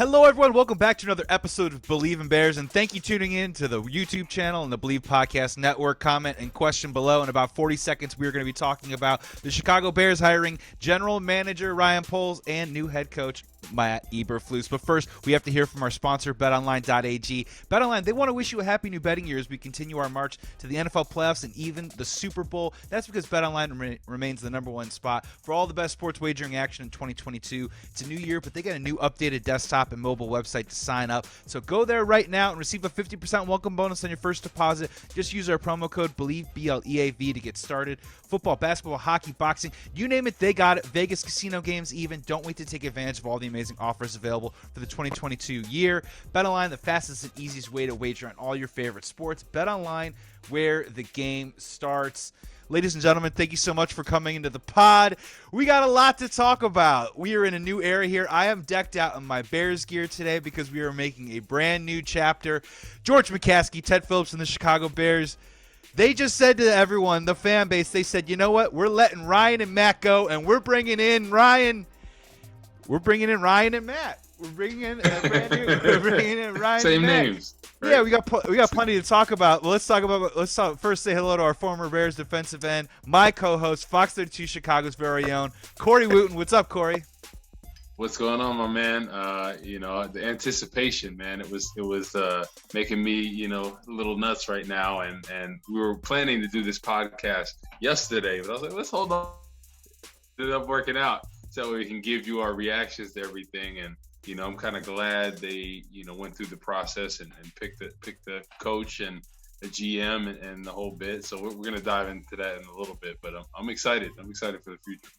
Hello, everyone. Welcome back to another episode of BLEAV in Bears, and thank you for tuning in to the YouTube channel and the BLEAV Podcast Network. Comment and question below. In about 40 seconds, we are going to be talking about the Chicago Bears hiring General Manager Ryan Poles and new head coach Matt Eberflus. But first, we have to hear from our sponsor, BetOnline.ag. BetOnline, they want to wish you a happy new betting year as we continue our march to the NFL playoffs and even the Super Bowl. That's because BetOnline remains the number one spot for all the best sports wagering action in 2022. It's a new year, but they got a new updated desktop and mobile website to sign up. So go there right now and receive a 50% welcome bonus on your first deposit. Just use our promo code BLEAV, BLEAV, to get started. Football, basketball, hockey, boxing, you name it, they got it. Vegas casino games even. Don't wait to take advantage of all the amazing offers available for the 2022 year. BetOnline, the fastest and easiest way to wager on all your favorite sports. BetOnline, where the game starts. Ladies and gentlemen, thank you so much for coming into the pod. We got a lot to talk about. We are in a new era here. I am decked out in my Bears gear today because we are making a brand new chapter. George McCaskey, Ted Phillips, and the Chicago Bears, they just said to everyone, the fan base, they said, you know what? We're letting Ryan and Matt go, and we're bringing in Ryan. We're bringing in Ryan and Matt. We're bringing in We're bringing in Ryan. Same and Matt. names. Right? Yeah, we got plenty to talk about. Let's first say hello to our former Bears defensive end, my co-host, Fox 32 Chicago's very own Corey Wootton. What's up, Corey? What's going on, my man? The anticipation, man. It was making me, a little nuts right now. And we were planning to do this podcast yesterday, but I was like, let's hold on. It ended up working out so we can give you our reactions to everything. And I'm kind of glad they, went through the process and picked the coach and the GM and the whole bit. So we're going to dive into that in a little bit, but I'm excited. I'm excited for the future.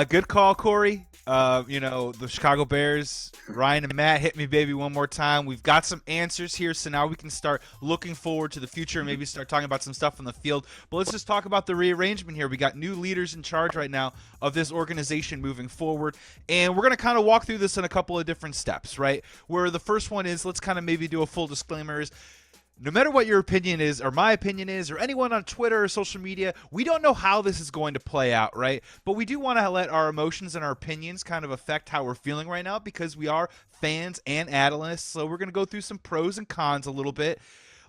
Good call, Corey. The Chicago Bears, Ryan and Matt, hit me, baby, one more time. We've got some answers here, so now we can start looking forward to the future and maybe start talking about some stuff on the field. But let's just talk about the rearrangement here. We got new leaders in charge right now of this organization moving forward, and we're going to kind of walk through this in a couple of different steps, right? Where the first one is, let's kind of maybe do a full disclaimer is, no matter what your opinion is, or my opinion is, or anyone on Twitter or social media, we don't know how this is going to play out, right? But we do want to let our emotions and our opinions kind of affect how we're feeling right now because we are fans and analysts. So we're going to go through some pros and cons a little bit.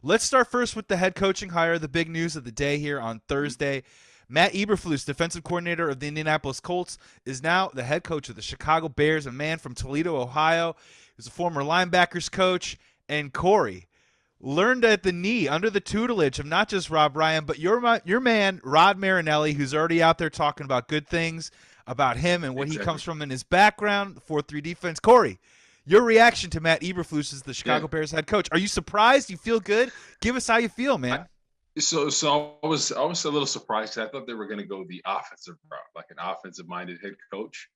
Let's start first with the head coaching hire, the big news of the day here on Thursday. Matt Eberflus, defensive coordinator of the Indianapolis Colts, is now the head coach of the Chicago Bears, a man from Toledo, Ohio. He's a former linebackers coach. And Corey, learned at the knee under the tutelage of not just Rob Ryan, but your man, Rod Marinelli, who's already out there talking about good things about him and what he comes from in his background, the 4-3 defense. Corey, your reaction to Matt Eberflus as the Chicago Bears head coach. Are you surprised? You feel good? Give us how you feel, man. So I was a little surprised because I thought they were going to go the offensive route, like an offensive-minded head coach.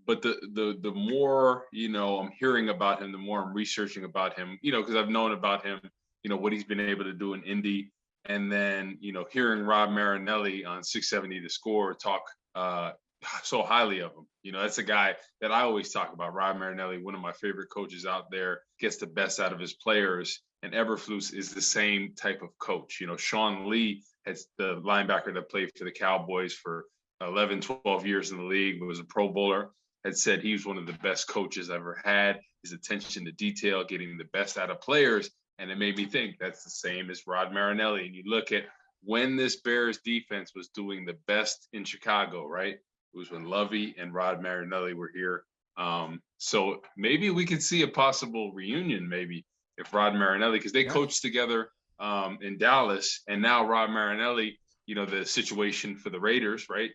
But the more, I'm hearing about him, the more I'm researching about him, because I've known about him, what he's been able to do in Indy. And then, hearing Rod Marinelli on 670 The Score talk so highly of him. That's a guy that I always talk about. Rod Marinelli, one of my favorite coaches out there, gets the best out of his players. And Eberflus is the same type of coach. Sean Lee, has the linebacker that played for the Cowboys for 11, 12 years in the league, was a Pro Bowler, had said he was one of the best coaches I ever had, his attention to detail, getting the best out of players. And it made me think that's the same as Rod Marinelli. And you look at when this Bears defense was doing the best in Chicago, right? It was when Lovie and Rod Marinelli were here. So maybe we could see a possible reunion, maybe, if Rod Marinelli, because they coached together in Dallas, and now Rod Marinelli, the situation for the Raiders, right?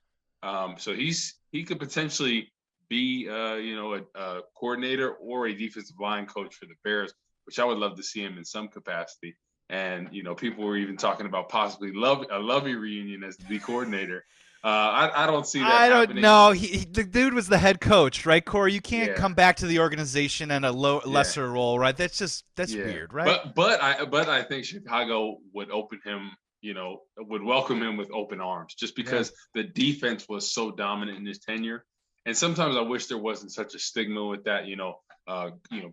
So he could potentially be a coordinator or a defensive line coach for the Bears, which I would love to see him in some capacity. And people were even talking about possibly a Lovie reunion as the coordinator. I don't see that. I don't happening. know. The dude was the head coach, right, Corey? You can't come back to the organization in a lesser role, right? That's weird, right? But I think Chicago would open him. Would welcome him with open arms, just because the defense was so dominant in his tenure. And sometimes I wish there wasn't such a stigma with that,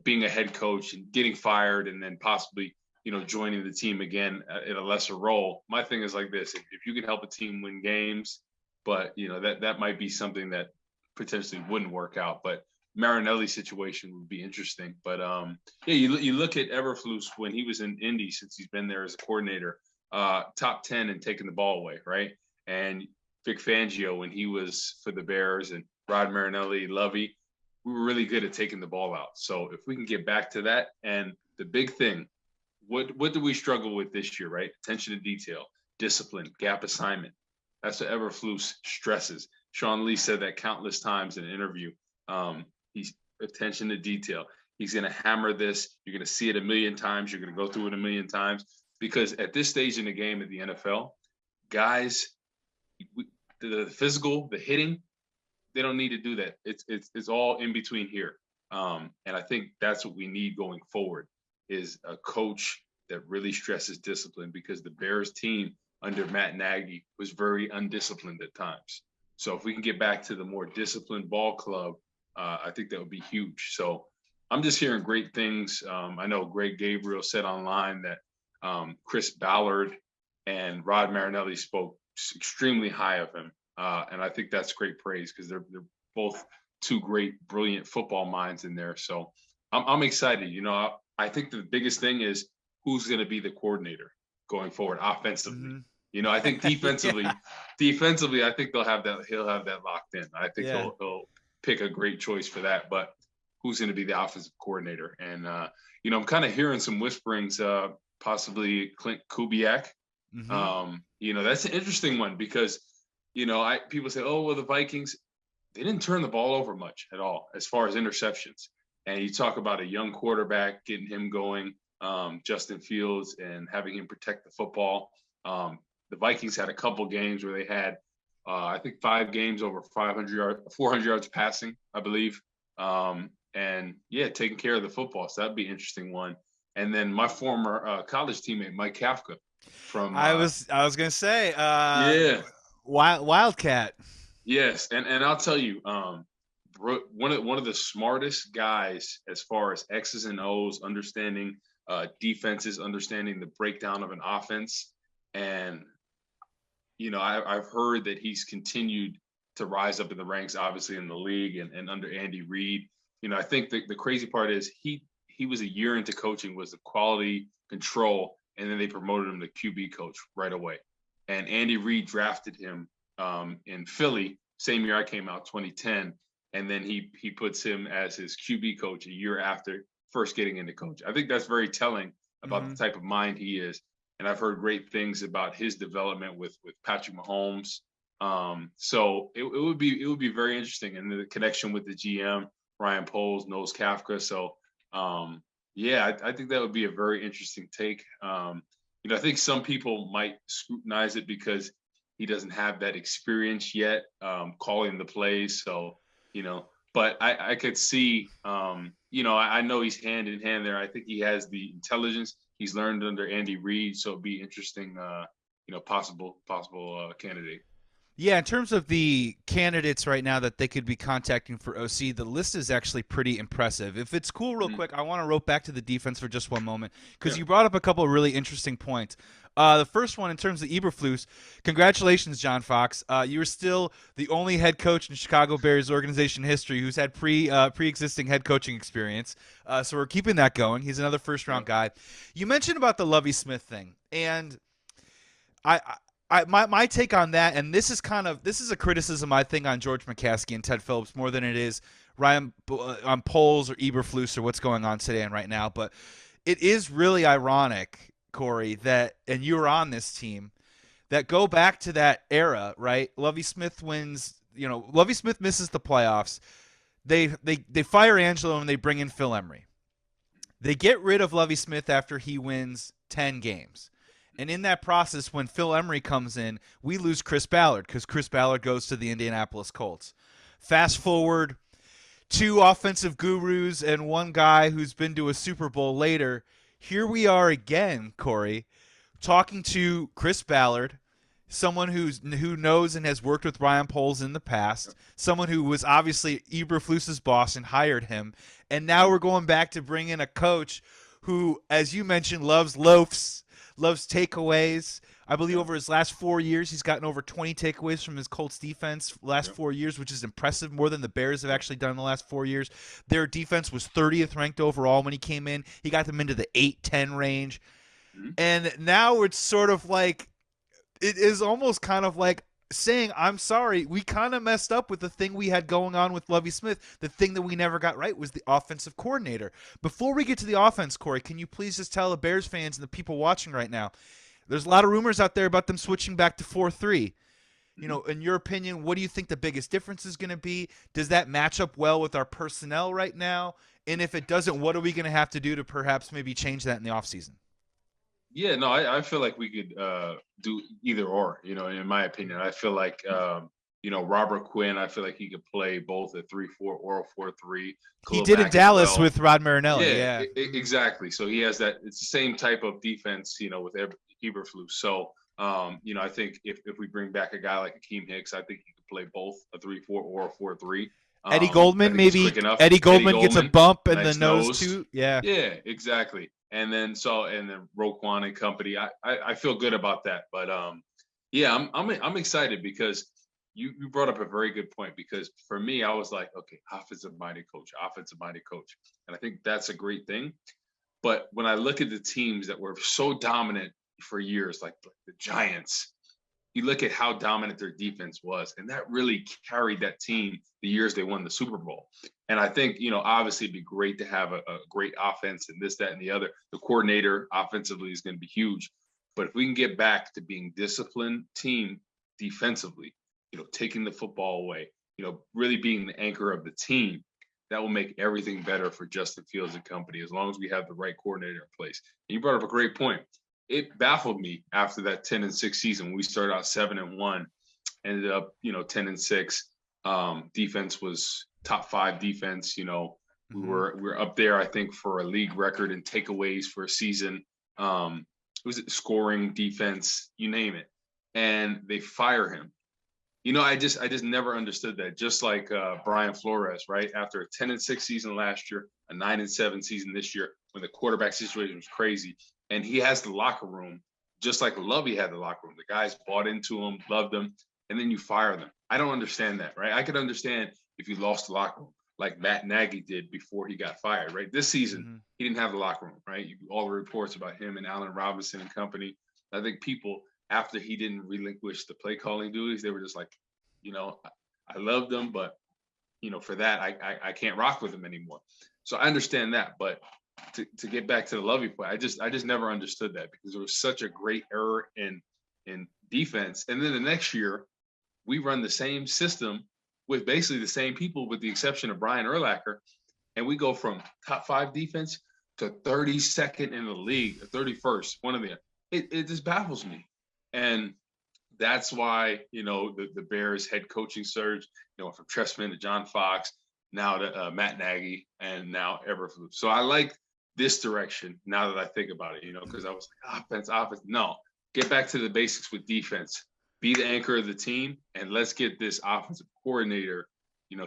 being a head coach and getting fired and then possibly, joining the team again in a lesser role. My thing is like this: if you can help a team win games, but that might be something that potentially wouldn't work out. But Marinelli situation would be interesting. But yeah, you look at Eberflus when he was in Indy, since he's been there as a coordinator, top 10 and taking the ball away, right? And Vic Fangio when he was for the Bears, and Rod Marinelli, Lovie, we were really good at taking the ball out. So if we can get back to that, and the big thing, what do we struggle with this year, right? Attention to detail, discipline, gap assignment. That's what Eberflus stresses. Sean Lee said that countless times in an interview. He's attention to detail. He's going to hammer this. You're going to see it a million times. You're going to go through it a million times, because at this stage in the game at the NFL, guys, the physical, the hitting, they don't need to do that. It's all in between here. And I think that's what we need going forward, is a coach that really stresses discipline, because the Bears team under Matt Nagy was very undisciplined at times. So if we can get back to the more disciplined ball club, I think that would be huge. So I'm just hearing great things. I know Greg Gabriel said online that Chris Ballard and Rod Marinelli spoke extremely high of him. And I think that's great praise, because they're both two great, brilliant football minds in there. So I'm excited. You know, I think the biggest thing is who's going to be the coordinator going forward offensively. Mm-hmm. You know, I think defensively, I think he'll have that locked in. I think he'll pick a great choice for that. But who's going to be the offensive coordinator? And you know, I'm kind of hearing some whisperings, possibly Clint Kubiak. Mm-hmm. You know, that's an interesting one, because you know, people say, oh, well, the Vikings, they didn't turn the ball over much at all as far as interceptions. And you talk about a young quarterback, getting him going, Justin Fields, and having him protect the football. The Vikings had a couple games where they had, I think, 5 games over 400 yards passing, I believe. And yeah, taking care of the football. So that'd be an interesting one. And then my former college teammate, Mike Kafka, from I was gonna say, Wildcat. Yes, and I'll tell you, one of the smartest guys as far as X's and O's, understanding defenses, understanding the breakdown of an offense. And you know, I've heard that he's continued to rise up in the ranks, obviously in the league and under Andy Reid. You know, I think the crazy part is he was a year into coaching, was the quality control, and then they promoted him to QB coach right away. And Andy Reid drafted him in Philly, same year I came out, 2010. And then he puts him as his QB coach a year after first getting into coach. I think that's very telling about the type of mind he is. And I've heard great things about his development with Patrick Mahomes. So it would be very interesting. And the connection with the GM, Ryan Poles, knows Kafka. So yeah, I think that would be a very interesting take. You know, I think some people might scrutinize it because he doesn't have that experience yet, calling the plays. So, you know, but I could see, you know, I know he's hand in hand there. I think he has the intelligence. He's learned under Andy Reid. So it'd be interesting, you know, possible candidate. Yeah, in terms of the candidates right now that they could be contacting for OC, the list is actually pretty impressive. If it's cool, real quick, I want to rope back to the defense for just one moment, because you brought up a couple of really interesting points. The first one, in terms of Eberflus, congratulations, John Fox. You were still the only head coach in Chicago Bears organization history who's had pre-existing head coaching experience. So we're keeping that going. He's another first-round guy. You mentioned about the Lovie Smith thing, and my take on that, and this is a criticism I think on George McCaskey and Ted Phillips more than it is Ryan on Poles or Eberflus or what's going on today and right now. But it is really ironic, Corey, that, and you were on this team, that go back to that era, right? Lovie Smith wins. You know, Lovie Smith misses the playoffs. They fire Angelo and they bring in Phil Emery. They get rid of Lovie Smith after he wins 10 games. And in that process, when Phil Emery comes in, we lose Chris Ballard because Chris Ballard goes to the Indianapolis Colts. Fast forward, 2 offensive gurus and 1 guy who's been to a Super Bowl later. Here we are again, Corey, talking to Chris Ballard, someone who knows and has worked with Ryan Poles in the past, someone who was obviously Eberflus's boss and hired him. And now we're going back to bring in a coach who, as you mentioned, loves loafs, loves takeaways, I believe Yeah. over his last 4 years, he's gotten over 20 takeaways from his Colts defense last Yep. 4 years, which is impressive, more than the Bears have Yep. actually done in the last 4 years. Their defense was 30th ranked overall when he came in. He got them into the 8-10 range. Mhm. And now it's sort of like, it is almost kind of like saying, I'm sorry, we kind of messed up with the thing we had going on with Lovie Smith. The thing that we never got right was the offensive coordinator. Before we get to the offense, Corey, can you please just tell the Bears fans and the people watching right now, there's a lot of rumors out there about them switching back to 4-3. You Mhm. know, in your opinion, what do you think the biggest difference is going to be? Does that match up well with our personnel right now? And if it doesn't, what are we going to have to do to perhaps maybe change that in the offseason? Yeah, no, I feel like we could do either or, in my opinion. I feel like Robert Quinn, I feel like he could play both a 3-4 or a 4-3. He Khalil did in Mack as Dallas well. with Rod Marinelli, Yeah, yeah. exactly. So he has that. It's the same type of defense, with Eberflus. So, I think if we bring back a guy like Akeem Hicks, I think he could play both a 3-4 or a 4-3. Eddie I Goldman, think he's maybe quick enough. Eddie Eddie Goldman gets a Goldman, bump in the nice nose nose. too. Yeah. Yeah, exactly. And then Roquan and company. I feel good about that. But yeah, I'm excited because you brought up a very good point, because for me, I was like, okay, offensive minded coach. And I think that's a great thing. But when I look at the teams that were so dominant for years, like the Giants, you look at how dominant their defense was, and that really carried that team the years they won the Super Bowl. And I think, obviously it'd be great to have a great offense and this, that, and the other. The coordinator offensively is going to be huge. But if we can get back to being disciplined team defensively, taking the football away, really being the anchor of the team, that will make everything better for Justin Fields and company, as long as we have the right coordinator in place. And you brought up a great point. It baffled me after that 10-6 season. We started out 7-1, ended up, 10-6. Defense was top 5 defense. We were up there, I think, for a league record in takeaways for a season. Was it scoring, defense, you name it. And they fire him. I just never understood that. Just like Brian Flores, right? After a 10-6 season last year, a 9-7 season this year, when the quarterback situation was crazy, and he has the locker room, just like Lovie had the locker room. The guys bought into him, loved him, and then you fire them. I don't understand that, right? I could understand if you lost the locker room, like Matt Nagy did before he got fired, right? This season, he didn't have the locker room, right? All the reports about him and Allen Robinson and company. I think people, after he didn't relinquish the play calling duties, they were just like, I loved him, but for that, I can't rock with him anymore. So I understand that, but to get back to the Lovie play, I just never understood that, because there was such a great error in defense. And then the next year, we run the same system with basically the same people, with the exception of Brian Urlacher, and we go from top 5 defense to 32nd in the league, 31st, one of them. It just baffles me. And that's why, the Bears head coaching surge, from Trestman to John Fox, now to Matt Nagy, and now Eberflus. So I like this direction now that I think about it, because I was like, offense. No, get back to the basics with defense. Be the anchor of the team, and let's get this offensive coordinator,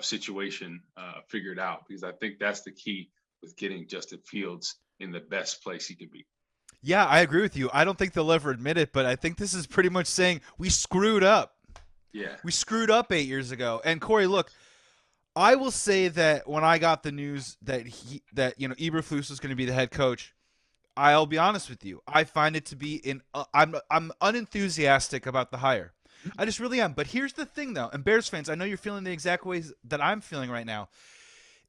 situation figured out, because I think that's the key with getting Justin Fields in the best place he could be. Yeah, I agree with you. I don't think they'll ever admit it, but I think this is pretty much saying we screwed up. Yeah. We screwed up 8 years ago. And Corey, look, I will say that when I got the news that Eberflus was going to be the head coach, I'll be honest with you. I find it to be I'm unenthusiastic about the hire. I just really am. But here's the thing, though, and Bears fans, I know you're feeling the exact ways that I'm feeling right now.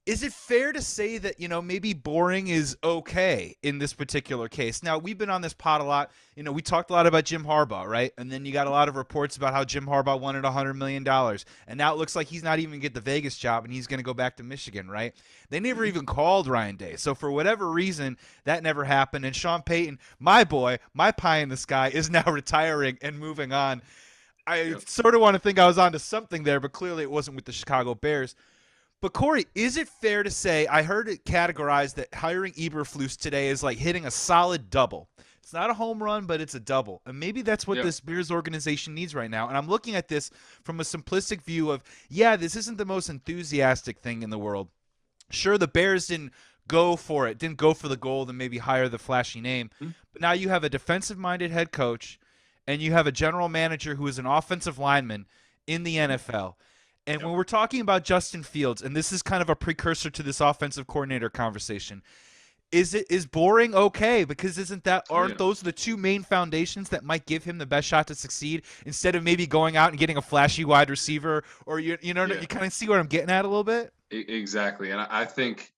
Is it fair to say that, maybe boring is okay in this particular case? Now, we've been on this pod a lot. We talked a lot about Jim Harbaugh, right? And then you got a lot of reports about how Jim Harbaugh wanted $100 million. And now it looks like he's not even going to get the Vegas job, and he's going to go back to Michigan, right? They never even called Ryan Day. So for whatever reason, that never happened. And Sean Payton, my boy, my pie in the sky, is now retiring and moving on. I sort of want to think I was onto something there, but clearly it wasn't with the Chicago Bears. But, Corey, is it fair to say, I heard it categorized that hiring Eberflus today is like hitting a solid double. It's not a home run, but it's a double. And maybe that's what this Bears organization needs right now. And I'm looking at this from a simplistic view of, this isn't the most enthusiastic thing in the world. Sure, the Bears didn't go for the gold and maybe hire the flashy name. But now you have a defensive-minded head coach and you have a general manager who is an offensive lineman in the NFL. And Yep. when we're talking about Justin Fields, and this is kind of a precursor to this offensive coordinator conversation, is boring okay? Because Oh aren't yeah. those the two main foundations that might give him the best shot to succeed instead of maybe going out and getting a flashy wide receiver, or you know Yeah. you kind of see what I'm getting at a little bit? Exactly. And I think,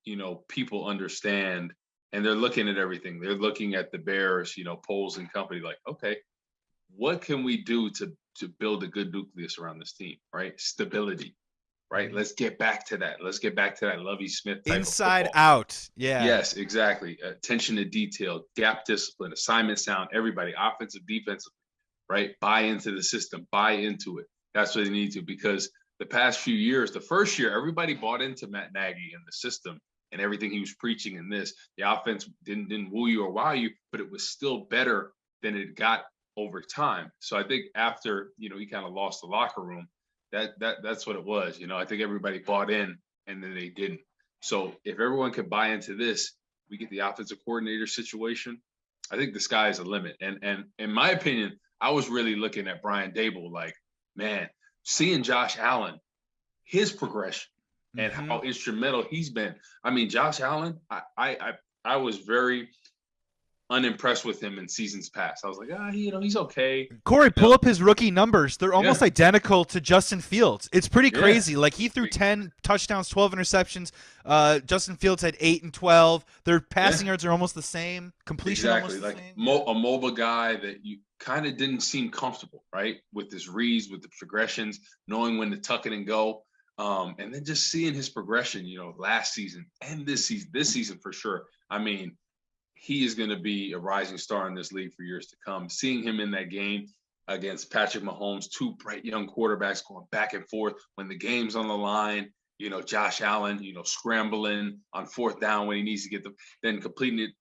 people understand and they're looking at everything. They're looking at the Bears, polls and company like, okay, what can we do to build a good nucleus around this team, right? Stability, right? Mhm. Let's get back to that. Let's get back to that Lovie Smith type of Inside football. out, yeah. Yes, exactly. Attention to detail, gap discipline, assignment sound, everybody, offensive, defensive, right? Buy into the system, buy into it. That's what they need to, because the past few years, the first year, everybody bought into Matt Nagy and the system and everything he was preaching in this. The offense didn't woo you or wow you, but it was still better than it got over time. So I think after, he kind of lost the locker room, that's what it was. I think everybody bought in and then they didn't. So if everyone could buy into this, we get the offensive coordinator situation. I think the sky is the limit. And in my opinion, I was really looking at Brian Dable like, man, seeing Josh Allen, his progression and Mm-hmm. how instrumental he's been. I mean, Josh Allen, I was very unimpressed with him in seasons past. I was like, he's okay. Corey, You pull know, up his rookie numbers. They're almost yeah, identical to Justin Fields. It's pretty yeah. crazy. Like he threw 10 touchdowns, 12 interceptions. Justin Fields had 8 and 12. Their passing Yeah. yards are almost the same. Completion Exactly. almost the Like same. a mobile guy that you kind of didn't seem comfortable, right? With his reads, with the progressions, knowing when to tuck it and go. And then just seeing his progression, last season and this season for sure. I mean, he is going to be a rising star in this league for years to come. Seeing him in that game against Patrick Mahomes, two bright young quarterbacks going back and forth when the game's on the line. Josh Allen, scrambling on fourth down when he needs to get them, then completing it,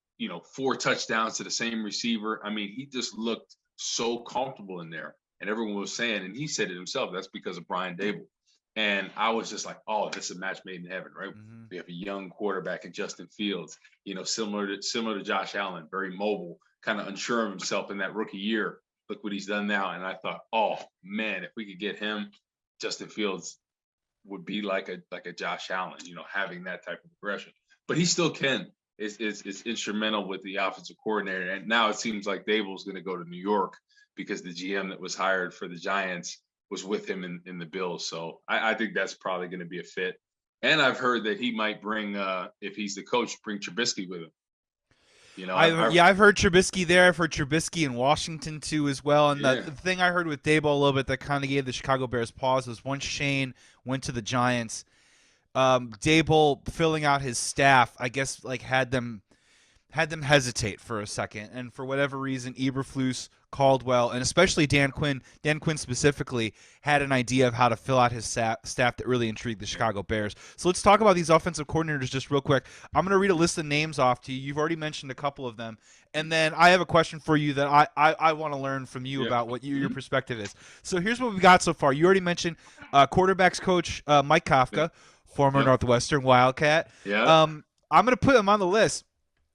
4 touchdowns to the same receiver. I mean, he just looked so comfortable in there. And everyone was saying, and he said it himself, that's because of Brian Dable. And I was just like, oh, this is a match made in heaven, right? Mm-hmm. We have a young quarterback in Justin Fields, similar to Josh Allen, very mobile, kind of unsure of himself in that rookie year. Look what he's done now. And I thought, oh man, if we could get him, Justin Fields would be like a Josh Allen, having that type of progression. But he still can. Is instrumental with the offensive coordinator. And now it seems like Dable's going to go to New York because the GM that was hired for the Giants was with him in the Bills. So I think that's probably going to be a fit. And I've heard that he might bring, if he's the coach, bring Trubisky with him. I've heard Trubisky there. I've heard Trubisky in Washington too as well. And Yeah. the thing I heard with Dable a little bit that kind of gave the Chicago Bears pause was once Shane went to the Giants, Dable filling out his staff, I guess, like had them hesitate for a second, and for whatever reason, Eberflus, Caldwell, and especially Dan Quinn specifically, had an idea of how to fill out his staff that really intrigued the Chicago Bears. So let's talk about these offensive coordinators just real quick. I'm going to read a list of names off to you. You've already mentioned a couple of them, and then I have a question for you that I want to learn from you Yeah. about what your perspective is. So here's what we got so far. You already mentioned quarterbacks coach Mike Kafka, former Northwestern Wildcat. Yeah. I'm going to put him on the list.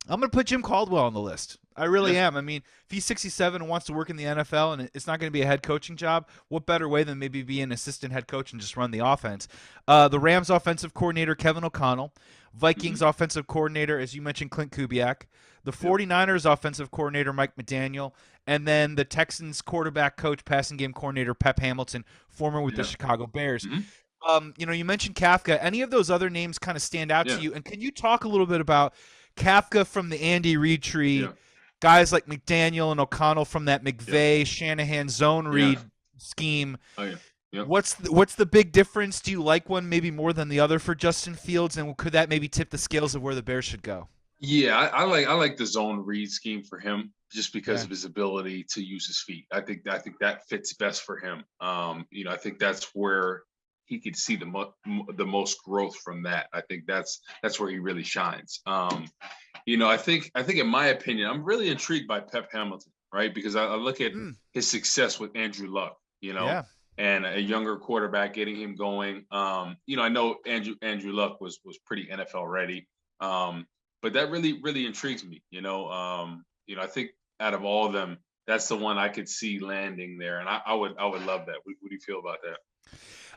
I'm going to put Jim Caldwell on the list. I really am. I mean, if he's 67 and wants to work in the NFL and it's not going to be a head coaching job, what better way than maybe be an assistant head coach and just run the offense? The Rams offensive coordinator, Kevin O'Connell. Vikings offensive coordinator, as you mentioned, Clint Kubiak. The 49ers offensive coordinator, Mike McDaniel. And then the Texans quarterback coach, passing game coordinator, Pep Hamilton, former with the Chicago Bears. You mentioned Kafka. Any of those other names kind of stand out to you? And can you talk a little bit about Kafka from the Andy Reid tree, guys like McDaniel and O'Connell from that McVay, Shanahan zone read scheme? Oh, yeah. Yep. What's the big difference? Do you like one maybe more than the other for Justin Fields, and could that maybe tip the scales of where the Bears should go? Yeah, I like the zone read scheme for him just because of his ability to use his feet. I think that fits best for him. I think that's where he could see the most growth from that. I think that's where he really shines. I think in my opinion, I'm really intrigued by Pep Hamilton, right? Because I look at his success with Andrew Luck, and a younger quarterback getting him going. I know Andrew Luck was pretty NFL ready. But that really intrigues me. I think out of all of them, that's the one I could see landing there, and I would love that. What do you feel about that?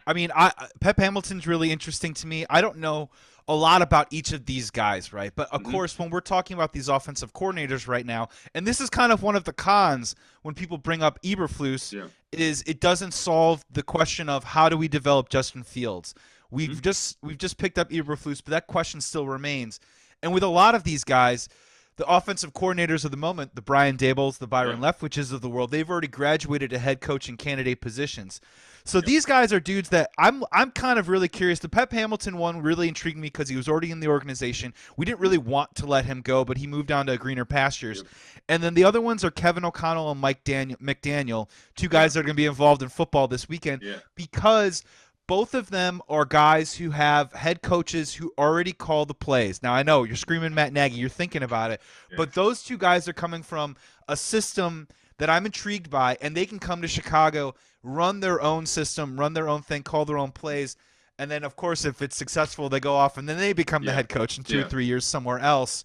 I mean, Pep Hamilton's really interesting to me. I don't know a lot about each of these guys, right? But of Hmm. course, when we're talking about these offensive coordinators right now, and this is kind of one of the cons when people bring up Eberflus, Yeah. is it doesn't solve the question of how do we develop Justin Fields. Hmm. We've just picked up Eberflus, but that question still remains. And with a lot of these guys, the offensive coordinators of the moment, the Brian Dabols, the Yeah. Byron Leftwiches of the world, they've already graduated to head coaching candidate positions. So Yep. these guys are dudes that I'm kind of really curious. The Pep Hamilton one really intrigued me because he was already in the organization. We didn't really want to let him go, but he moved down to greener pastures. Yep. And then the other ones are Kevin O'Connell and McDaniel, two Yeah. guys that are going to be involved in football this weekend Yeah. because both of them are guys who have head coaches who already call the plays. Now I know you're screaming Matt Nagy, you're thinking about it, Yeah. but those two guys are coming from a system that I'm intrigued by, and they can come to Chicago, run their own system, run their own thing, call their own plays, and then of course if it's successful, they go off and then they become the Yeah. head coach in two or Yeah. 3 years somewhere else.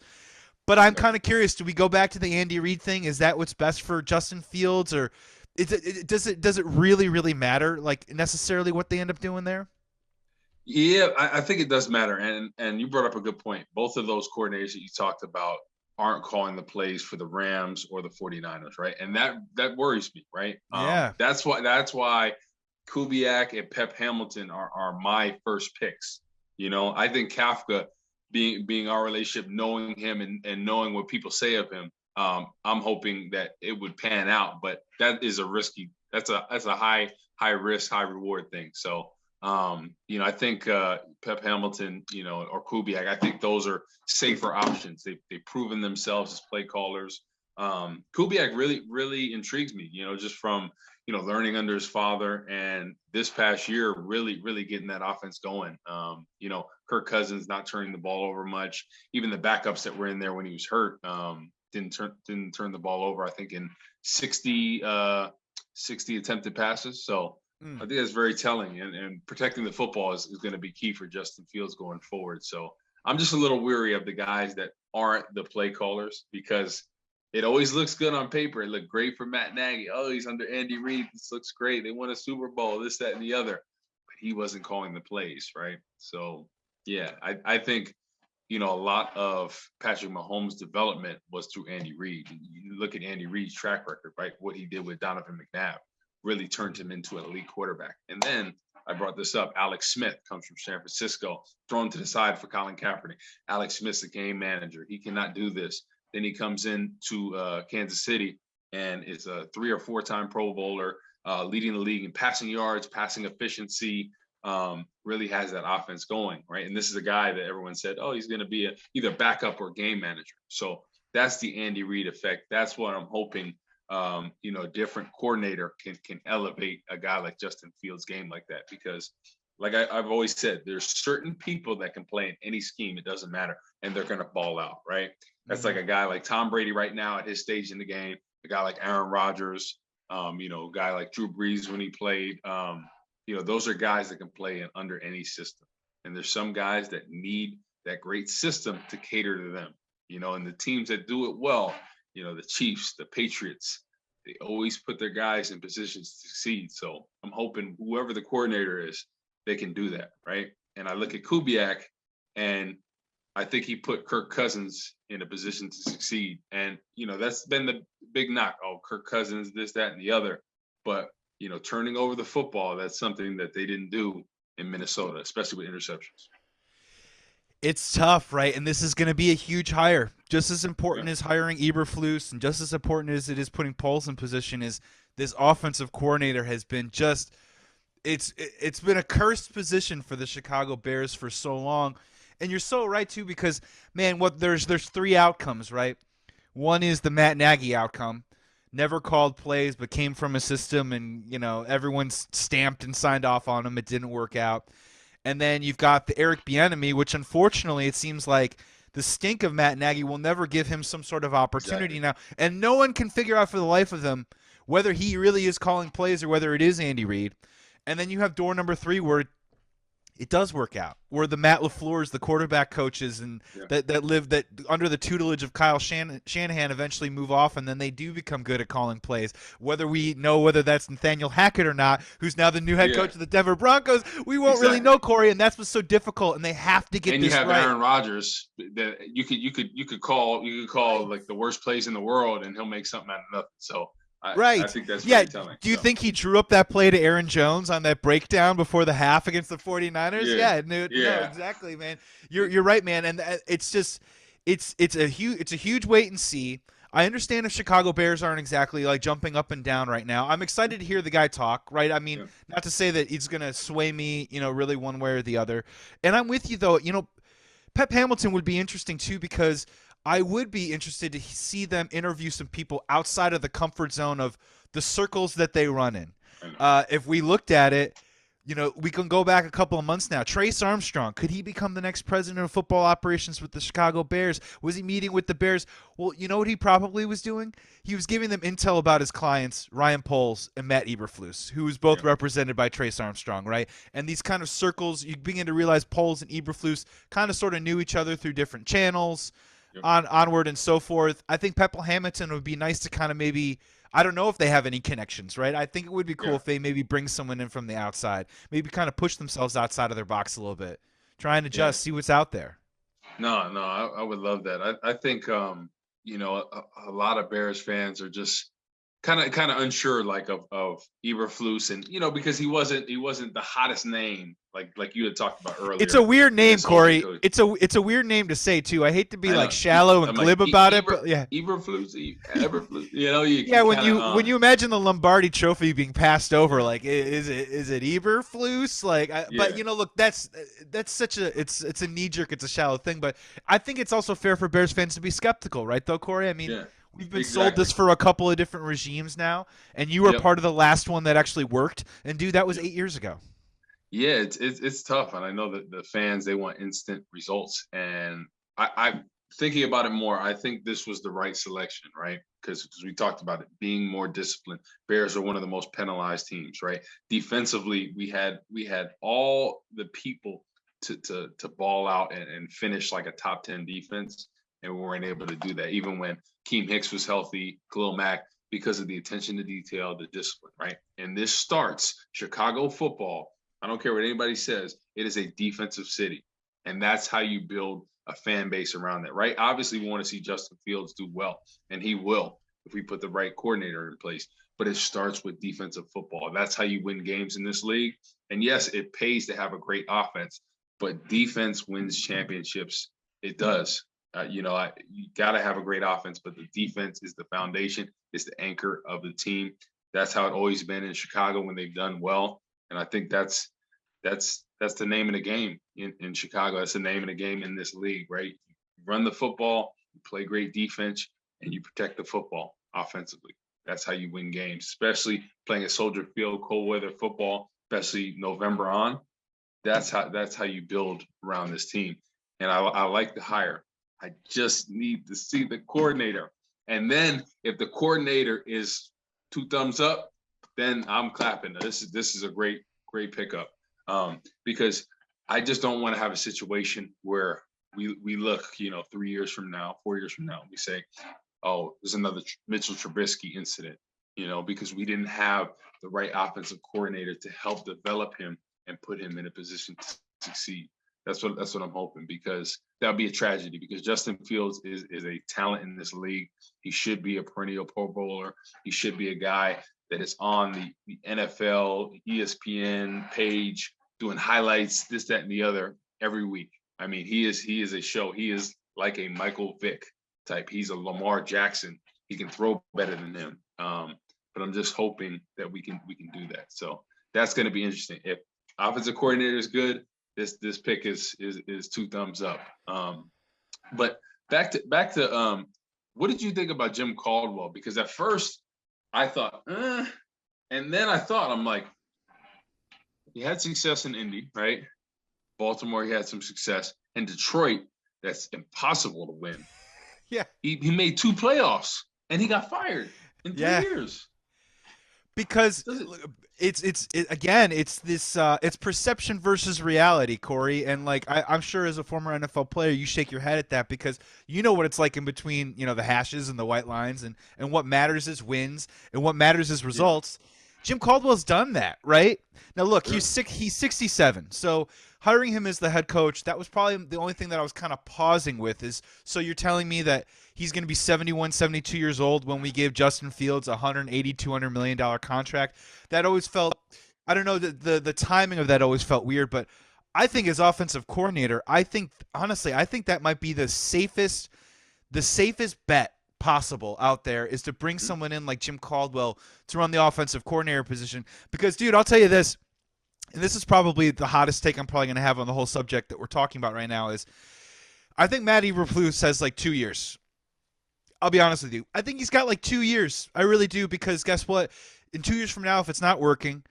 But I'm Right. kind of curious. Do we go back to the Andy Reid thing? Is that what's best for Justin Fields, or does it really matter like necessarily what they end up doing there? Yeah, I think it does matter, and you brought up a good point. Both of those coordinators that you talked about aren't calling the plays for the Rams or the 49ers, right? And that worries me, right? Yeah. That's why Kubiak and Pep Hamilton are my first picks. I think Kafka, being our relationship, knowing him and knowing what people say of him, I'm hoping that it would pan out. But that is a risky. That's a high risk, high reward thing. So I think Pep Hamilton, or Kubiak, I think those are safer options. They've proven themselves as play callers. Kubiak really intrigues me, just from learning under his father, and this past year really getting that offense going. Kirk Cousins not turning the ball over much. Even the backups that were in there when he was hurt didn't turn the ball over. I think in 60 attempted passes. So I Mm. think that's very telling, and protecting the football is going to be key for Justin Fields going forward. So I'm just a little weary of the guys that aren't the play callers, because it always looks good on paper. It looked great for Matt Nagy. Oh, he's under Andy Reid. This looks great. They won a Super Bowl, this, that, and the other. But he wasn't calling the plays, right? So, yeah, I think, a lot of Patrick Mahomes' development was through Andy Reid. You look at Andy Reid's track record, right? What he did with Donovan McNabb really turned him into an elite quarterback. And then I brought this up. Alex Smith comes from San Francisco, thrown to the side for Colin Kaepernick. Alex Smith's a game manager. He cannot do this. Then he comes in to Kansas City and is a 3 or 4-time Pro Bowler, leading the league in passing yards, passing efficiency. Really has that offense going, right? And this is a guy that everyone said, oh, he's going to be either backup or game manager. So that's the Andy Reid effect. That's what I'm hoping. A different coordinator can elevate a guy like Justin Fields' game like that, because like I've always said, there's certain people that can play in any scheme. It doesn't matter. And they're going to ball out, right? That's like a guy like Tom Brady right now at his stage in the game, a guy like Aaron Rodgers, a guy like Drew Brees when he played. Those are guys that can play in under any system. And there's some guys that need that great system to cater to them, and the teams that do it well, the Chiefs, the Patriots, they always put their guys in positions to succeed. So I'm hoping whoever the coordinator is, they can do that, right? And I look at Kubiak, and I think he put Kirk Cousins in a position to succeed. And, that's been the big knock. Oh, Kirk Cousins, this, that, and the other. But, turning over the football, that's something that they didn't do in Minnesota, especially with interceptions. It's tough, right? And this is going to be a huge hire. Just as Yeah. important as hiring Eberflus, and just as important as it is putting Poles in position, is this offensive coordinator has been just it's been a cursed position for the Chicago Bears for so long. And you're so right too, because man, there's three outcomes, right? One is the Matt Nagy outcome. Never called plays, but came from a system, and everyone's stamped and signed off on him. It didn't work out. And then you've got the Eric Bieniemy, which unfortunately it seems like the stink of Matt Nagy will never give him some sort of opportunity Exactly. now. And no one can figure out for the life of them whether he really is calling plays or whether it is Andy Reid. And then you have door number three, where It does work out. Where the Matt LaFleur's, the quarterback coaches, and Yeah. that live that under the tutelage of Kyle Shanahan eventually move off, and then they do become good at calling plays. Whether we know whether that's Nathaniel Hackett or not, who's now the new head Yeah. coach of the Denver Broncos, we won't really know, Corey, and that's what's so difficult. And they have to get And this you have right. Aaron Rodgers that you could call like the worst plays in the world, and he'll make something out of nothing. So I think that's very telling. Do you think he drew up that play to Aaron Jones on that breakdown before the half against the 49ers? No, exactly, man. You're right, man. And it's just it's a huge wait and see. I understand if Chicago Bears aren't exactly like jumping up and down right now. I'm excited to hear the guy talk, right? I mean, not to say that he's going to sway me, really one way or the other. And I'm with you though. Pep Hamilton would be interesting too, because I would be interested to see them interview some people outside of the comfort zone of the circles that they run in. If we looked at it, we can go back a couple of months now. Trace Armstrong, could he become the next president of football operations with the Chicago Bears? Was he meeting with the Bears? Well, you know what he probably was doing? He was giving them intel about his clients, Ryan Poles and Matt Eberflus, who was both represented by Trace Armstrong, right? And these kind of circles, you begin to realize Poles and Eberflus kind of sort of knew each other through different channels. Onward and so forth. I think Pep Hamilton would be nice to kind of maybe, I don't know if they have any connections, right? I think it would be cool if they maybe bring someone in from the outside, maybe kind of push themselves outside of their box a little bit, try and adjust, see what's out there. No, I would love that. I think a lot of Bears fans are just kind of unsure like of Eberflus, and because he wasn't the hottest name like you had talked about earlier. It's a weird name, Corey. It's a weird name to say too. I hate to be like shallow and glib about it, but yeah, Eberflus. When you imagine the Lombardi Trophy being passed over, like is it Eberflus? But look, that's such a it's a knee jerk, it's a shallow thing, but I think it's also fair for Bears fans to be skeptical, right? Though, Corey, I mean. Yeah. We've been sold this for a couple of different regimes now, and you were part of the last one that actually worked. And dude, that was 8 years ago. Yeah, it's tough, and I know that the fans, they want instant results. And I'm thinking about it more. I think this was the right selection, right? Because we talked about it being more disciplined. Bears are one of the most penalized teams, right? Defensively, we had all the people to ball out and finish like a top 10 defense. And we weren't able to do that, even when Keem Hicks was healthy, Khalil Mack, because of the attention to detail, the discipline, right? And this starts Chicago football. I don't care what anybody says. It is a defensive city. And that's how you build a fan base around that, right? Obviously, we want to see Justin Fields do well, and he will if we put the right coordinator in place. But it starts with defensive football. That's how you win games in this league. And yes, it pays to have a great offense, but defense wins championships. It does. You got to have a great offense, but the defense is the foundation. It's the anchor of the team. That's how it always been in Chicago when they've done well. And I think that's the name of the game in Chicago. That's the name of the game in this league, right? You run the football, you play great defense, and you protect the football offensively. That's how you win games, especially playing at Soldier Field, cold weather football, especially November on. That's how you build around this team. And I like the hire. I just need to see the coordinator. And then if the coordinator is 2 thumbs up, then I'm clapping. This is a great pickup, because I just don't want to have a situation where we look, 3 years from now, 4 years from now, we say, oh, there's another Mitchell Trubisky incident, because we didn't have the right offensive coordinator to help develop him and put him in a position to succeed. That's what I'm hoping, because that'll be a tragedy, because Justin Fields is a talent in this league. He should be a perennial Pro Bowler. He should be a guy that is on the NFL, ESPN page, doing highlights, this, that, and the other every week. I mean, he is a show. He is like a Michael Vick type. He's a Lamar Jackson. He can throw better than him. But I'm just hoping that we can do that. So that's going to be interesting. If offensive coordinator is good, this pick is 2 thumbs up. But back to what did you think about Jim Caldwell? Because at first I thought, and then I'm like, he had success in Indy, right? Baltimore, he had some success. In Detroit, that's impossible to win. Yeah. He made 2 playoffs and he got fired in 3 years. Because Does it? again, it's this it's perception versus reality, Corey. And like I'm sure as a former NFL player, you shake your head at that because you know what it's like in between, the hashes and the white lines, and what matters is wins and what matters is Yeah. results. Jim Caldwell's done that, right? Now look, Yeah. he's 67. So hiring him as the head coach, that was probably the only thing that I was kind of pausing with is, so you're telling me that he's going to be 71, 72 years old when we gave Justin Fields a $180-200 million contract. That always felt, I don't know, the timing of that always felt weird, but I think as offensive coordinator, honestly, I think that might be the safest bet possible out there is to bring Mhm. someone in like Jim Caldwell to run the offensive coordinator position. Because, dude, I'll tell you this, and this is probably the hottest take I'm probably going to have on the whole subject that we're talking about right now, is I think Matt Eberflus has like 2 years. I'll be honest with you. I think he's got like 2 years. I really do, because guess what? In 2 years from now, if it's not working,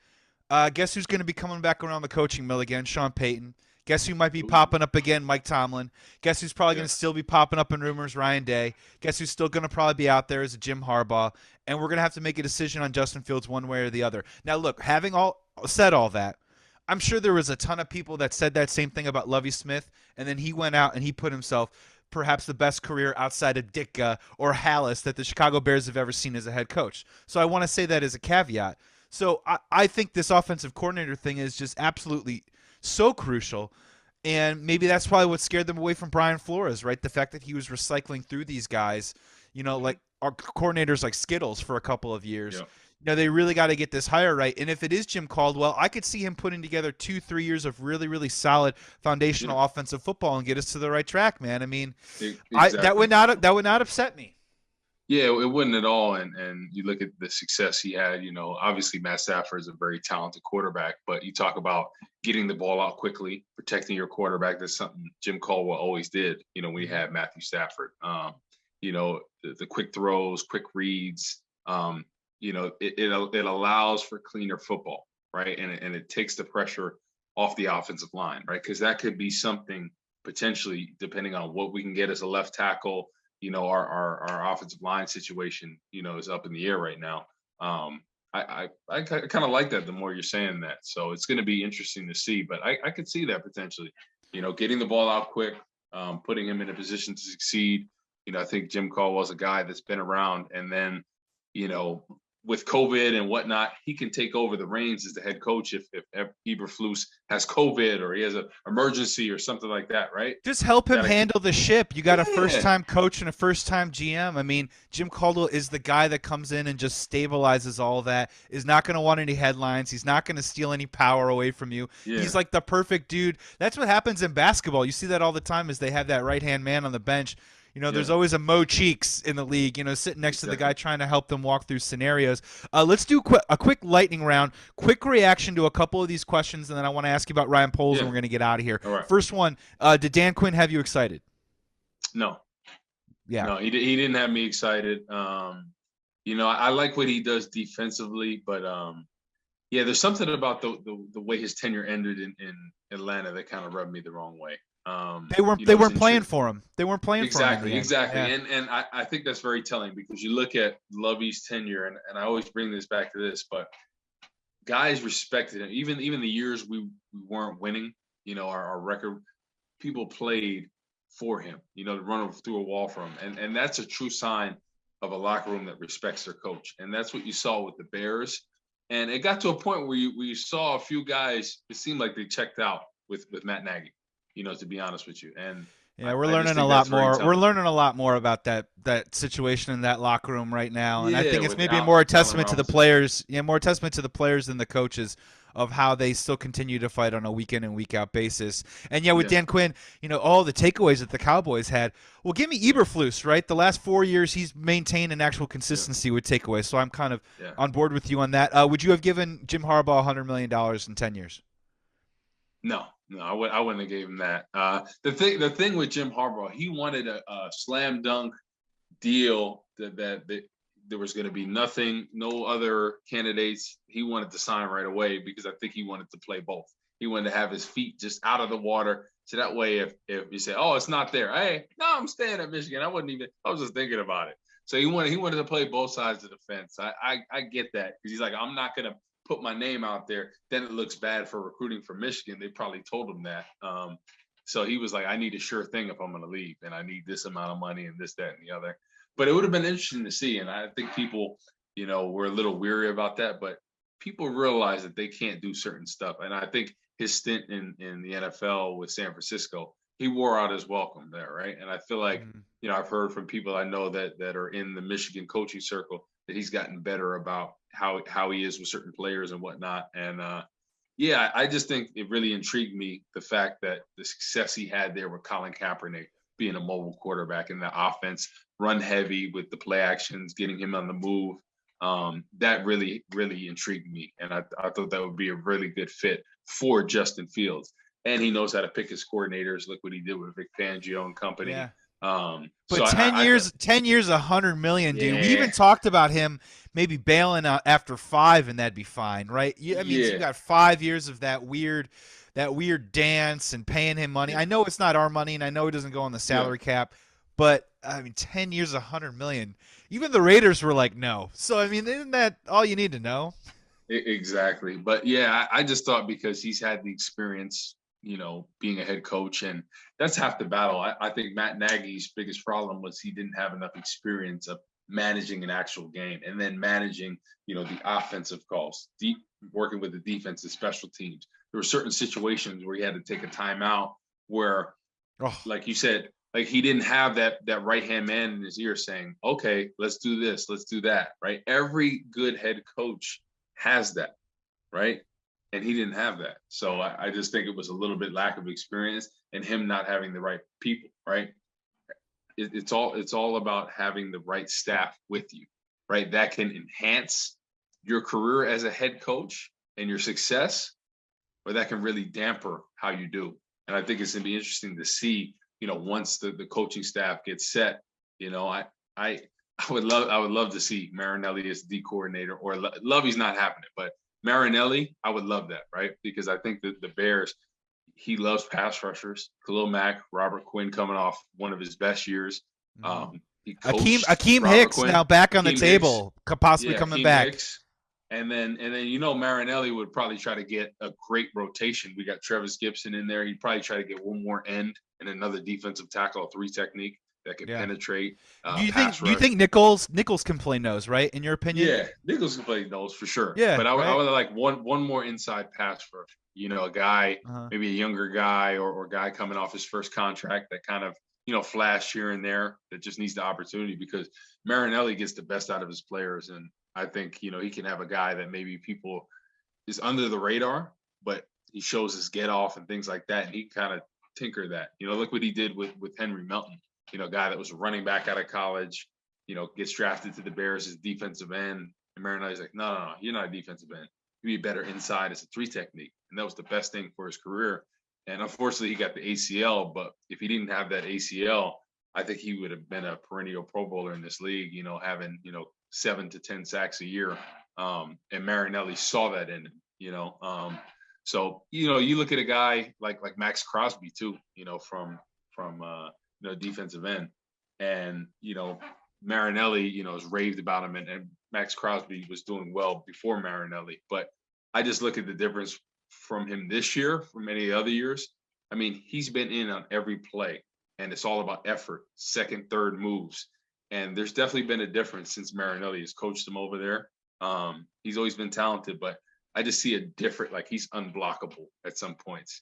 guess who's going to be coming back around the coaching mill again? Sean Payton. Guess who might be Ooh. popping up again? Mike Tomlin. Guess who's probably Yeah. going to still be popping up in rumors? Ryan Day. Guess who's still going to probably be out there is a Jim Harbaugh. And we're going to have to make a decision on Justin Fields one way or the other. Now, look, having said all that, I'm sure there was a ton of people that said that same thing about Lovie Smith, and then he went out and he put himself perhaps the best career outside of Ditka or Hallis that the Chicago Bears have ever seen as a head coach. So I want to say that as a caveat. So I think this offensive coordinator thing is just absolutely so crucial. And maybe that's probably what scared them away from Brian Flores, right? The fact that he was recycling through these guys, Mhm. like our coordinators like Skittles for a couple of years. Yeah. They really got to get this hire right. And if it is Jim Caldwell, I could see him putting together 2-3 years of really, really solid Yeah. foundational offensive football and get us to the right track, man. I mean, that Exactly. would not upset me. Yeah, it wouldn't at all. And you look at the success he had. Obviously Matt Stafford is a very talented quarterback, but you talk about getting the ball out quickly, protecting your quarterback. That's something Jim Caldwell always did. We Mhm. had Matthew Stafford. The quick throws, quick reads. It allows for cleaner football, right? And it takes the pressure off the offensive line, right? Because that could be something potentially, depending on what we can get as a left tackle. Our offensive line situation, is up in the air right now. I kind of like that the more you're saying that. So it's going to be interesting to see, but I could see that potentially, getting the ball out quick, putting him in a position to succeed. I think Jim Caldwell's a guy that's been around, and then, you know, with COVID and whatnot, he can take over the reins as the head coach if Eberflus has COVID or he has an emergency or something like that, right? Just help him That handle the ship. You got a Yeah, first-time coach and a first-time GM. I mean, Jim Caldwell is the guy that comes in and just stabilizes all that. Is not going to want any headlines. He's not going to steal any power away from you. He's yeah, like the perfect dude. That's what happens in basketball. You see that all the time. Is they have that right-hand man on the bench. There's yeah, always a Mo Cheeks in the league, sitting next to the guy exactly. trying to help them walk through scenarios. Let's do a quick lightning round, quick reaction to a couple of these questions, and then I want to ask you about Ryan Poles, and Yeah. we're going to get out of here. All right. First one, did Dan Quinn have you excited? No, Yeah. no, he didn't have me excited. I like what he does defensively, but yeah, there's something about the way his tenure ended in Atlanta that kind of rubbed me the wrong way. They weren't they It's weren't playing intriguing. for him. They weren't playing for him in the Exactly, end. exactly. Yeah. And I think that's very telling because you look at Lovey's tenure, and I always bring this back to this, but guys respected him. Even the years we weren't winning, our record, people played for him, to run through a wall for him. And that's a true sign of a locker room that respects their coach. And that's what you saw with the Bears. And it got to a point where you saw a few guys, it seemed like they checked out with Matt Nagy, to be honest with you. And Yeah, I, we're I just learning a think lot that's very more. We're telling. learning a lot more about that situation in that locker room right now, and I Yeah, think it's with maybe more a Allen testament to the Robinson. players. Yeah, more testament to the players than the coaches of how they still continue to fight on a week in and week out basis. And yeah, with Yeah, Dan Quinn, all the takeaways that the Cowboys had. Well, give me yeah, Eberflus, right? The last 4 years, he's maintained an actual yeah, consistency with takeaways. So I'm kind of yeah. on board with you on that. Would you have given Jim Harbaugh $100 million in 10 years? No, no, I wouldn't have gave him that. The thing with Jim Harbaugh, he wanted a slam dunk deal that there was going to be nothing, no other candidates. He wanted to sign right away because I think he wanted to play both. He wanted to have his feet just out of the water, so that way, if you say, "Oh, it's not there," hey, no, I'm staying at Michigan. I wasn't even. I was just thinking about it. So he wanted to play both sides of the fence. I get that, because he's like, I'm not gonna put my name out there. Then it looks bad for recruiting from Michigan. They probably told him that. So he was like, I need a sure thing if I'm gonna leave, and I need this amount of money and this, that, and the other. But it would have been interesting to see, and I think people, were a little weary about that, but people realize that they can't do certain stuff. And I think his stint in the NFL with San Francisco, he wore out his welcome there, right? And I feel like, I've heard from people I know that are in the Michigan coaching circle that he's gotten better about how he is with certain players and whatnot. And yeah, I just think it really intrigued me, the fact that the success he had there with Colin Kaepernick being a mobile quarterback in the offense, run heavy with the play actions, getting him on the move. That really, really intrigued me. And I thought that would be a really good fit for Justin Fields. And he knows how to pick his coordinators. Look what he did with Vic Fangio and company. Yeah. But so 10 years, 100 million, dude. Yeah. We even talked about him maybe bailing out after 5, and that'd be fine, right? I mean, you got 5 years of that weird dance and paying him money. I know it's not our money, and I know it doesn't go on the salary cap, but I mean, 10 years, 100 million. Even the Raiders were like, no. So I mean, isn't that all you need to know? Exactly. But yeah, I just thought, because he's had the experience, being a head coach, and that's half the battle. I think Matt Nagy's biggest problem was he didn't have enough experience of managing an actual game, and then managing, the offensive calls, working with the defense and special teams. There were certain situations where he had to take a timeout where, like you said, like he didn't have that right-hand man in his ear saying, okay, let's do this, let's do that, right? Every good head coach has that, right? And he didn't have that. So I just think it was a little bit lack of experience, and him not having the right people, right? It's all about having the right staff with you, right? That can enhance your career as a head coach and your success, or that can really damper how you do. And I think it's going to be interesting to see, once the coaching staff gets set. I would love to see Marinelli as D coordinator, or Lovie's not having it, but Marinelli, I would love that, right? Because I think that the Bears, he loves pass rushers. Khalil Mack, Robert Quinn coming off one of his best years. He coached Akeem Robert Hicks Quinn. now back on the Akeem table, possibly Yeah, coming Akeem back. Hicks. And then Marinelli would probably try to get a great rotation. We got Travis Gibson in there. He'd probably try to get one more end and another defensive tackle, a 3 technique that can penetrate. Do you think Nichols can play nose, right? In your opinion? Yeah, Nichols can play nose for sure. Yeah, but I would like one more inside pass for a guy, maybe a younger guy, or guy coming off his first contract that kind of flash here and there, that just needs the opportunity, because Marinelli gets the best out of his players. And I think he can have a guy that maybe people is under the radar, but he shows his get off and things like that, and he kind of tinker that. Look what he did with Henry Melton. A guy that was running back out of college, gets drafted to the Bears as defensive end. And Marinelli's like, no, you're not a defensive end. You'd be better inside as a 3 technique. And that was the best thing for his career. And unfortunately, he got the ACL. But if he didn't have that ACL, I think he would have been a perennial Pro Bowler in this league, having, 7 to 10 sacks a year. And Marinelli saw that in him, So, you look at a guy like Max Crosby, too, from defensive end. And, Marinelli, has raved about him, and Max Crosby was doing well before Marinelli. But I just look at the difference from him this year from any other years. I mean, he's been in on every play, and it's all about effort, second, third moves. And there's definitely been a difference since Marinelli has coached him over there. He's always been talented, but I just see a different, like he's unblockable at some points,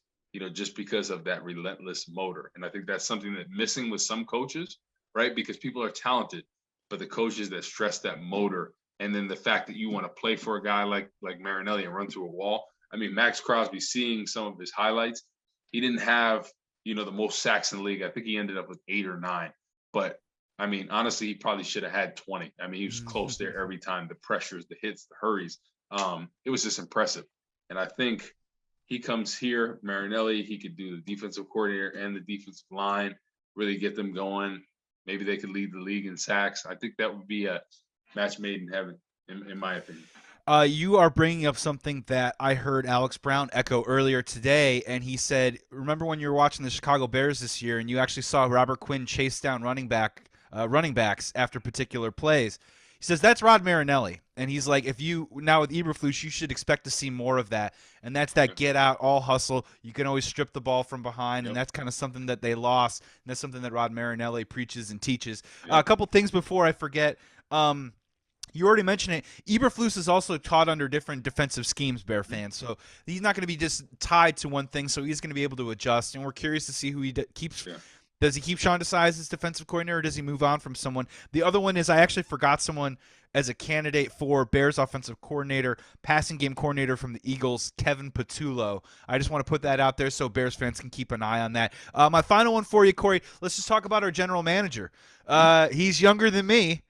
just because of that relentless motor. And I think that's something that's missing with some coaches, right? Because people are talented, but the coaches that stress that motor, and then the fact that you want to play for a guy like Marinelli and run through a wall. I mean, Max Crosby, seeing some of his highlights, he didn't have, the most sacks in the league. I think he ended up with 8 or 9. But I mean, honestly, he probably should have had 20. I mean, he was close there every time. The pressures, the hits, the hurries. It was just impressive. And I think he comes here, Marinelli, he could do the defensive coordinator and the defensive line, really get them going. Maybe they could lead the league in sacks. I think that would be a match made in heaven, in my opinion. You are bringing up something that I heard Alex Brown echo earlier today, and he said, remember when you were watching the Chicago Bears this year and you actually saw Robert Quinn chase down running back running backs after particular plays. He says that's Rod Marinelli, and he's like, if you now with Eberflus, you should expect to see more of that, and that's that get out, all hustle. You can always strip the ball from behind, and that's kind of something that they lost, and that's something that Rod Marinelli preaches and teaches. A couple things before I forget. You already mentioned it. Eberflus is also taught under different defensive schemes, Bear fans. So he's not going to be just tied to one thing. So he's going to be able to adjust. And we're curious to see who he keeps. Yeah. Does he keep Sean Desai as his defensive coordinator, or does he move on from someone? The other one is I actually forgot someone as a candidate for Bears offensive coordinator, passing game coordinator from the Eagles, Kevin Patullo. I just want to put that out there so Bears fans can keep an eye on that. My final one for you, Corey. Let's just talk about our general manager. He's younger than me.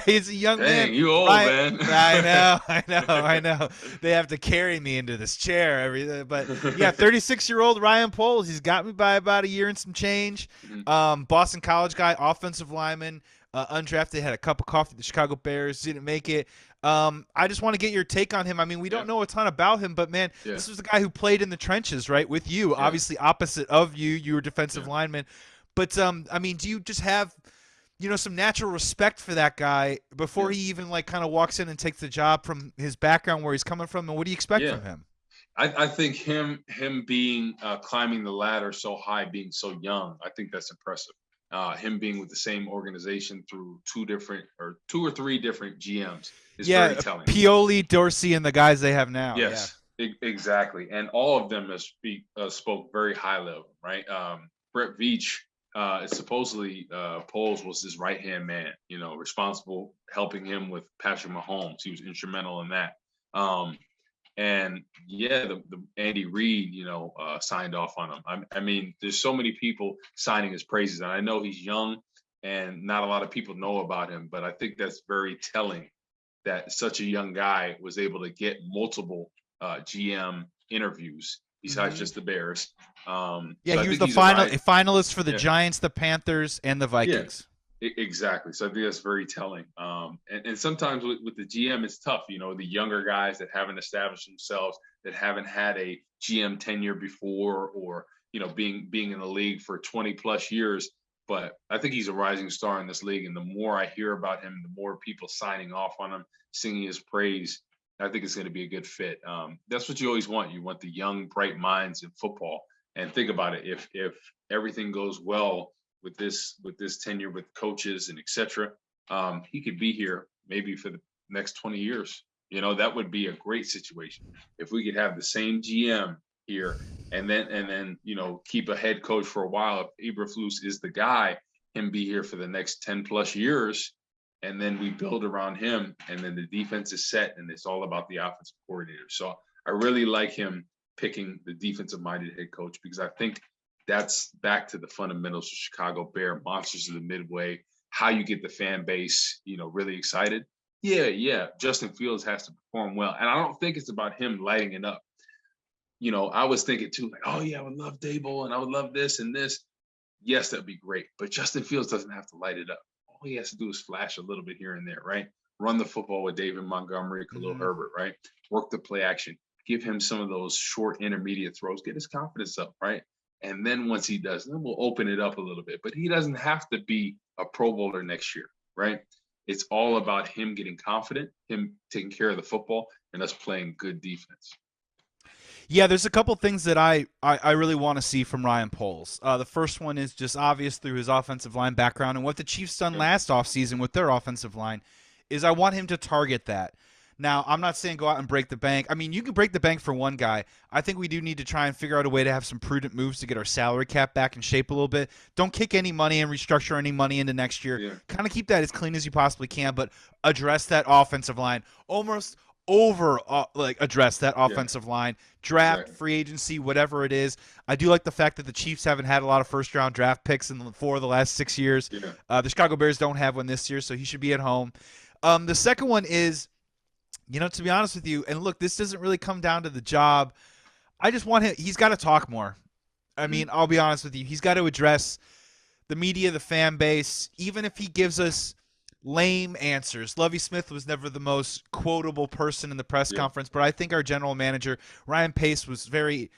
He's a young man. You old, man. I know. They have to carry me into this chair. But yeah, 36-year-old Ryan Poles. He's got me by about a year and some change. Boston College guy, offensive lineman, undrafted, had a cup of coffee at the Chicago Bears, didn't make it. I just want to get your take on him. I mean, we don't know a ton about him, but man, this was a guy who played in the trenches, right, with you. Obviously, opposite of you. You were defensive lineman. But I mean, do you just have some natural respect for that guy before he even kind of walks in and takes the job from his background, where he's coming from, and what do you expect from him? I think him being climbing the ladder so high, being so young, I think that's impressive. Him being with the same organization through two or three different GMs is very telling. Pioli, Dorsey, and the guys they have now. Yes, exactly, and all of them spoke very highly of him, right? Brett Veach. Supposedly Poles was his right-hand man, responsible, helping him with Patrick Mahomes. He was instrumental in that. And the Andy Reid, signed off on him. I mean, there's so many people signing his praises, and I know he's young and not a lot of people know about him, but I think that's very telling that such a young guy was able to get multiple GM interviews besides just the Bears. He was the finalist for the Giants, the Panthers, and the Vikings. Yeah, exactly. So I think that's very telling. And sometimes with the GM, it's tough. The younger guys that haven't established themselves, that haven't had a GM tenure before, or being in the league for 20 plus years. But I think he's a rising star in this league, and the more I hear about him, the more people signing off on him, singing his praise. I think it's going to be a good fit. That's what you always want. You want the young, bright minds in football. And think about it: if everything goes well with this tenure with coaches and etc., he could be here maybe for the next 20 years. That would be a great situation if we could have the same GM here, and then keep a head coach for a while. If Eberflus is the guy, him be here for the next 10 plus years. And then we build around him, and then the defense is set, and it's all about the offensive coordinator. So I really like him picking the defensive-minded head coach, because I think that's back to the fundamentals of Chicago Bear, monsters of the Midway, how you get the fan base, really excited. Yeah, Justin Fields has to perform well. And I don't think it's about him lighting it up. I was thinking too, I would love Dable, and I would love this and this. Yes, that'd be great. But Justin Fields doesn't have to light it up. All he has to do is flash a little bit here and there, right? Run the football with David Montgomery, Khalil Herbert, right? Work the play action. Give him some of those short intermediate throws. Get his confidence up, right? And then once he does, then we'll open it up a little bit. But he doesn't have to be a Pro Bowler next year, right? It's all about him getting confident, him taking care of the football, and us playing good defense. Yeah, there's a couple things that I really want to see from Ryan Poles. The first one is just obvious through his offensive line background, and what the Chiefs done last offseason with their offensive line is I want him to target that. Now, I'm not saying go out and break the bank. I mean, you can break the bank for one guy. I think we do need to try and figure out a way to have some prudent moves to get our salary cap back in shape a little bit. Don't kick any money and restructure any money into next year. Yeah. Kind of keep that as clean as you possibly can, but address that offensive line. Almost address that offensive line, draft, free agency, whatever it is. I do like the fact that the Chiefs haven't had a lot of first-round draft picks in 4 of the last 6 years. The Chicago Bears don't have one this year, so he should be at home. The second one is, to be honest with you, and look, this doesn't really come down to the job. I just want him – he's got to talk more. I mean, I'll be honest with you. He's got to address the media, the fan base, even if he gives us – lame answers. Lovie Smith was never the most quotable person in the press conference, but I think our general manager, Ryan Pace, was very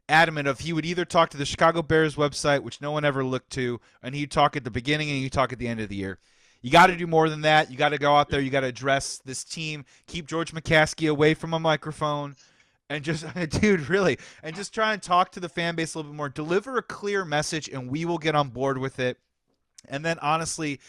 adamant of he would either talk to the Chicago Bears website, which no one ever looked to, and he'd talk at the beginning and he'd talk at the end of the year. You got to do more than that. You got to go out there. You got to address this team. Keep George McCaskey away from a microphone. And just, dude, really, and just try and talk to the fan base a little bit more. Deliver a clear message, and we will get on board with it. And then, honestly,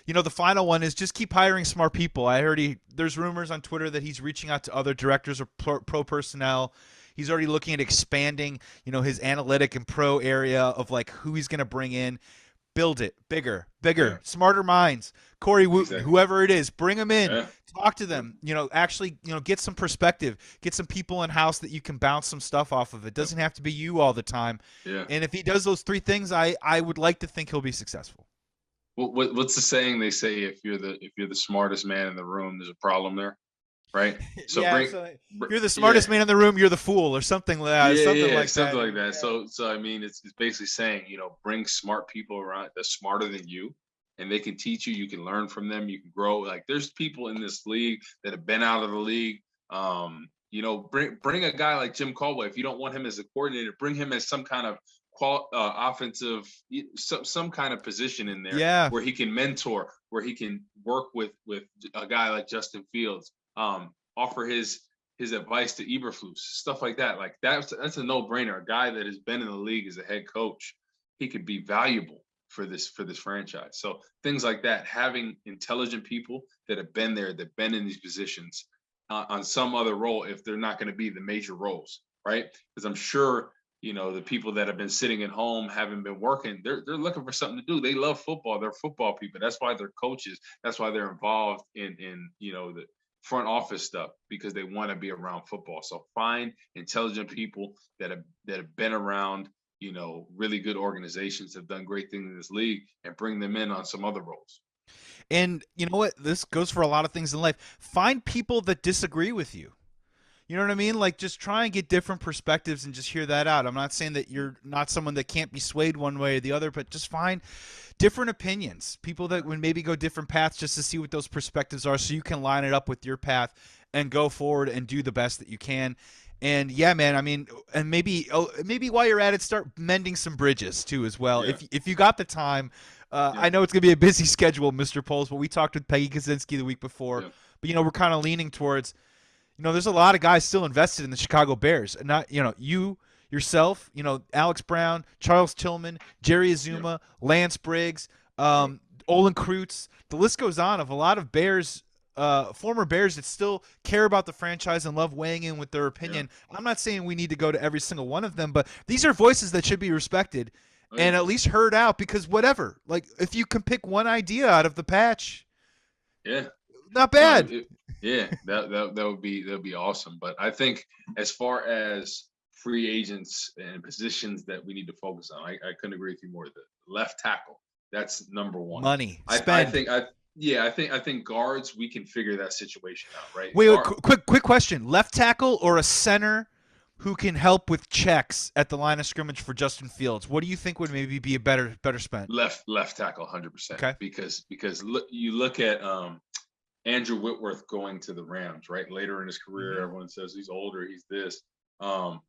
the final one is just keep hiring smart people. I heard there's rumors on Twitter that he's reaching out to other directors or pro personnel. He's already looking at expanding, his analytic and pro area of like who he's going to bring in. Build it bigger, smarter minds. Corey Wootton, whoever it is, bring them in. Talk to them. Actually, get some perspective. Get some people in house that you can bounce some stuff off of. It doesn't have to be you all the time. Yeah. And if he does those three things, I would like to think he'll be successful. What's the saying they say? If you're the smartest man in the room, there's a problem there, right? So if you're the smartest man in the room, you're the fool, or something like that. Something like that. So I mean, it's basically saying, bring smart people around that's smarter than you, and they can teach you. You can learn from them. You can grow. Like there's people in this league that have been out of the league. Bring a guy like Jim Caldwell. If you don't want him as a coordinator, bring him as some kind of offensive, some kind of position in there where he can mentor, where he can work with a guy like Justin Fields, offer his advice to Eberflus, stuff like that. Like that's a no-brainer. A guy that has been in the league as a head coach, he could be valuable for this franchise. So things like that, having intelligent people that have been there, that been in these positions on some other role, if they're not going to be the major roles, right? Because I'm sure the people that have been sitting at home, haven't been working, they're looking for something to do. They love football. They're football people. That's why they're coaches. That's why they're involved in the front office stuff, because they want to be around football. So find intelligent people that have been around, really good organizations, have done great things in this league, and bring them in on some other roles. And you know what? This goes for a lot of things in life. Find people that disagree with you. You know what I mean? Like, just try and get different perspectives and just hear that out. I'm not saying that you're not someone that can't be swayed one way or the other, but just find different opinions, people that would maybe go different paths, just to see what those perspectives are, so you can line it up with your path and go forward and do the best that you can. And yeah, man, I mean, and maybe while you're at it, start mending some bridges too as well. Yeah. If you got the time. I know it's going to be a busy schedule, Mr. Poles, but we talked with Peggy Kaczynski the week before. Yeah. But, we're kind of leaning towards, there's a lot of guys still invested in the Chicago Bears. And not, you, yourself, Alex Brown, Charles Tillman, Jerry Azuma, Lance Briggs, Olin Kreutz. The list goes on of a lot of Bears, former Bears that still care about the franchise and love weighing in with their opinion. I'm not saying we need to go to every single one of them, but these are voices that should be respected and at least heard out, because whatever. Like, if you can pick one idea out of the patch, not bad. That would be awesome. But I think as far as free agents and positions that we need to focus on, I couldn't agree with you more. The left tackle, that's number one. Money. I think guards, we can figure that situation out, right? Wait, quick question. Left tackle or a center who can help with checks at the line of scrimmage for Justin Fields? What do you think would maybe be a better spend? Left tackle, 100%. Okay. Because you look at Andrew Whitworth going to the Rams, right? Later in his career, everyone says he's older, he's this.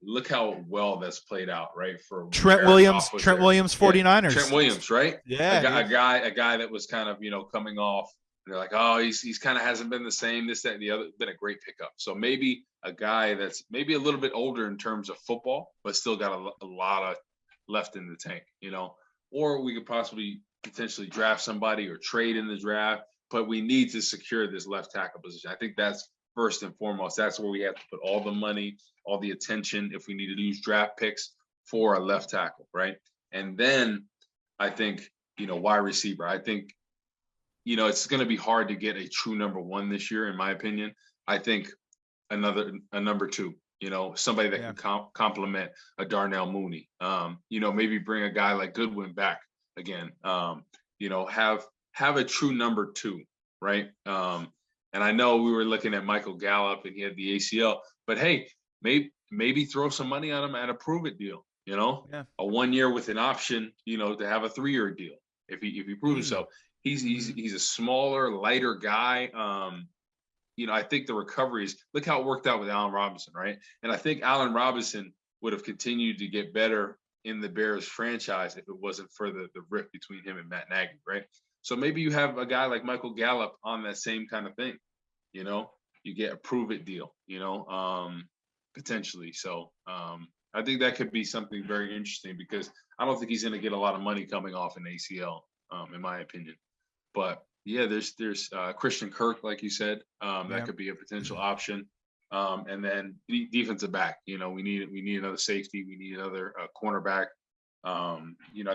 Look how well that's played out, right? For Trent Williams, 49ers. Trent Williams, right? Yeah. A guy that was kind of, coming off, and they're like, oh, he's kind of hasn't been the same, this, that, and the other. Been a great pickup. So maybe a guy that's maybe a little bit older in terms of football, but still got a lot of left in the tank, Or we could possibly potentially draft somebody or trade in the draft, but we need to secure this left tackle position. I think that's first and foremost. That's where we have to put all the money, all the attention, if we need to use draft picks for a left tackle, right? And then I think, wide receiver. I think, it's going to be hard to get a true number one this year, in my opinion. I think a number two, somebody that can complement a Darnell Mooney. Maybe bring a guy like Goodwin back again. Have a true number two, right? And I know we were looking at Michael Gallup and he had the ACL, but hey, maybe throw some money on him at a prove it deal, a 1 year with an option, to have a 3-year deal if he proves himself. He's a smaller, lighter guy. I think the recoveries, look how it worked out with Allen Robinson, right? And I think Allen Robinson would have continued to get better in the Bears franchise if it wasn't for the rift between him and Matt Nagy, right? So maybe you have a guy like Michael Gallup on that same kind of thing. You know, you get a prove it deal, potentially. So I think that could be something very interesting because I don't think he's going to get a lot of money coming off an ACL, in my opinion. But yeah, there's Christian Kirk, like you said, that could be a potential option. And then defensive back, we need another safety. We need another cornerback. I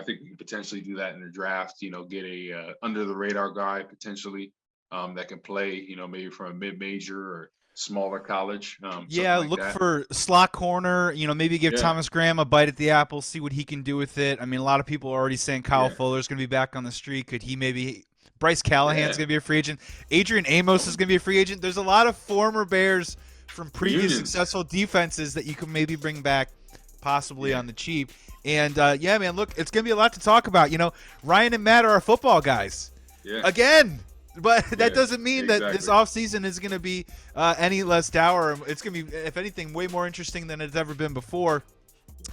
think we can potentially do that in the draft, get a under the radar guy potentially that can play, maybe from a mid-major or smaller college. Look for slot corner, maybe give Thomas Graham a bite at the apple, see what he can do with it. I mean, a lot of people are already saying Kyle Fuller's going to be back on the street. Could he maybe – Bryce Callahan's going to be a free agent. Adrian Amos is going to be a free agent. There's a lot of former Bears from previous successful defenses that you can maybe bring back possibly on the cheap. And, man, look, it's going to be a lot to talk about. Ryan and Matt are our football guys. Yeah. Again. But that doesn't mean that this offseason is going to be any less dour. It's going to be, if anything, way more interesting than it's ever been before.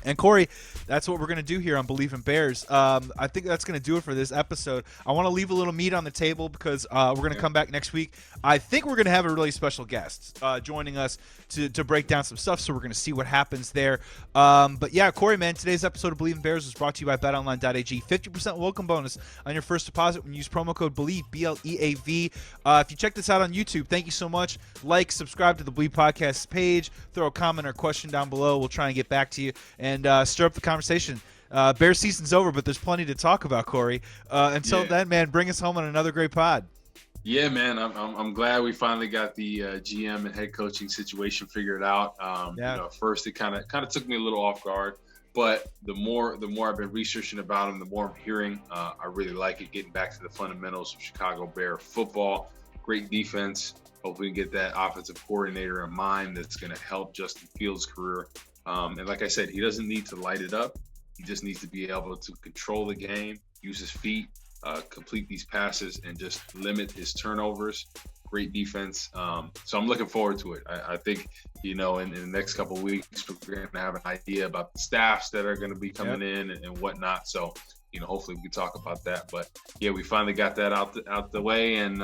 And Corey, that's what we're going to do here on Believe in Bears. I think that's going to do it for this episode. I want to leave a little meat on the table because we're going to come back next week. I think we're going to have a really special guest joining us to break down some stuff, so we're going to see what happens there. But yeah, Corey, man, today's episode of Believe in Bears was brought to you by BetOnline.ag. 50% welcome bonus on your first deposit when you use promo code BLEAV, BLEAV. If you check this out on YouTube, thank you so much. Like, subscribe to the BLEAV Podcast page, throw a comment or question down below. We'll try and get back to you and stir up the conversation. Bears season's over, but there's plenty to talk about, Corey. Until then, man, bring us home on another great pod. Yeah, man, I'm glad we finally got the GM and head coaching situation figured out. At first it kind of took me a little off guard, but the more I've been researching about him, the more I'm hearing. I really like it, getting back to the fundamentals of Chicago Bear football. Great defense. Hopefully we can get that offensive coordinator in mind that's going to help Justin Fields' career. And like I said, he doesn't need to light it up. He just needs to be able to control the game, use his feet, complete these passes, and just limit his turnovers. Great defense. So I'm looking forward to it. I think, in the next couple of weeks, we're going to have an idea about the staffs that are going to be coming in and whatnot. So, hopefully we can talk about that. But, yeah, we finally got that out the way and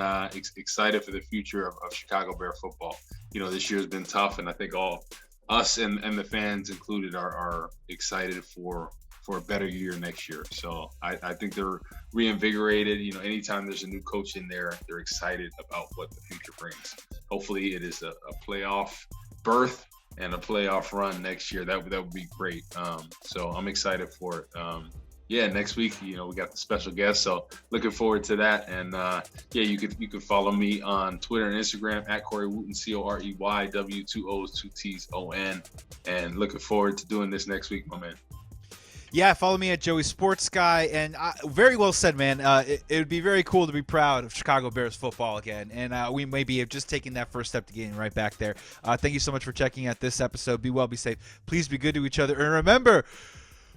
excited for the future of Chicago Bear football. This year has been tough, and I think all us and the fans included are excited for a better year next year. So I think they're reinvigorated. Anytime there's a new coach in there, they're excited about what the future brings. Hopefully it is a playoff berth and a playoff run next year. That would be great. So I'm excited for it. Next week, we got the special guest, so looking forward to that. And you could follow me on Twitter and Instagram at Corey Wootton, COREY, W 2 O's 2 T's ON, and looking forward to doing this next week, my man. Yeah, follow me at Joey Sports Guy, and very well said, man. It would be very cool to be proud of Chicago Bears football again, and we maybe have just taken that first step to getting right back there. Thank you so much for checking out this episode. Be well, be safe. Please be good to each other, and remember,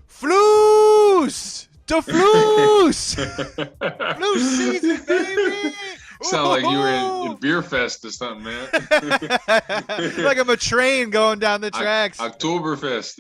Flus! The Flus! Flus season, baby! Sound like you were in Beer Fest or something, man. Like I'm a train going down the tracks. Oktoberfest.